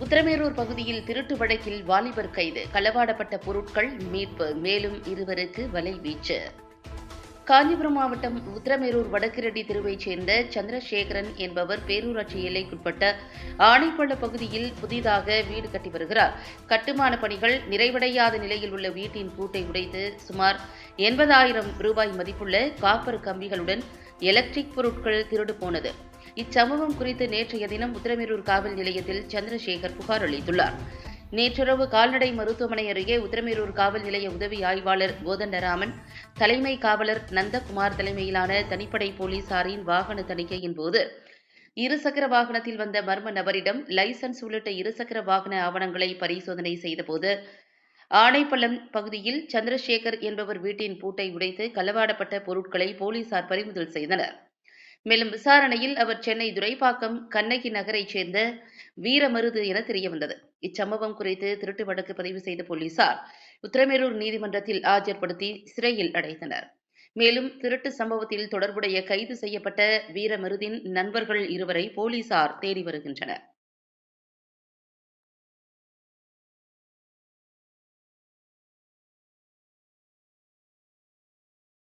உத்திரமேரூர் பகுதியில் திருட்டு வழக்கில் வாலிபர் கைது, களவாடப்பட்ட பொருட்கள் மீட்பு, மேலும் இருவருக்கு வலைவீச்சு. காஞ்சிபுரம் மாவட்டம் உத்திரமேரூர் வடக்கிரெட்டி தெருவைச் சேர்ந்த சந்திரசேகரன் என்பவர் பேரூராட்சி எல்லைக்குட்பட்ட ஆணைப்பள்ள பகுதியில் புதிதாக வீடு கட்டி வருகிறார். கட்டுமான பணிகள் நிறைவடையாத நிலையில் உள்ள வீட்டின் பூட்டை உடைத்து சுமார் 80,000 ரூபாய் மதிப்புள்ள காப்பர் கம்பிகளுடன் எலக்ட்ரிக் பொருட்கள் திருடு போனது. இச்சம்பவம் குறித்து நேற்றைய தினம் உத்திரமேரூர் காவல் நிலையத்தில் சந்திரசேகர் புகார் அளித்துள்ளார். நேற்றிரவு கால்நடை மருத்துவமனை அருகே உத்திரமேரூர் காவல் நிலைய உதவி ஆய்வாளர் கோதண்டராமன், தலைமை காவலர் நந்தகுமார் தலைமையிலான தனிப்படை போலீசாரின் வாகன தணிக்கையின் போது இருசக்கர வாகனத்தில் வந்த மர்ம நபரிடம் லைசன்ஸ் உள்ளிட்ட இருசக்கர வாகன ஆவணங்களை பரிசோதனை செய்தபோது ஆணைப்பள்ளம் பகுதியில் சந்திரசேகர் என்பவர் வீட்டின் பூட்டை உடைத்து களவாடப்பட்ட பொருட்களை போலீசார் பறிமுதல் செய்தனர். மேலும் விசாரணையில் அவர் சென்னை துரைப்பாக்கம் கண்ணகி நகரைச் சேர்ந்த வீரமருது என தெரியவந்தது. இச்சம்பவம் குறித்து திருட்டு வழக்கு பதிவு செய்த போலீசார் உத்திரமேரூர் நீதிமன்றத்தில் ஆஜர்படுத்தி சிறையில் அடைத்தனர். மேலும் திருட்டு சம்பவத்தில் தொடர்புடைய கைது செய்யப்பட்ட வீரமருதின் நண்பர்கள் இருவரை போலீசார் தேடி வருகின்றனர்.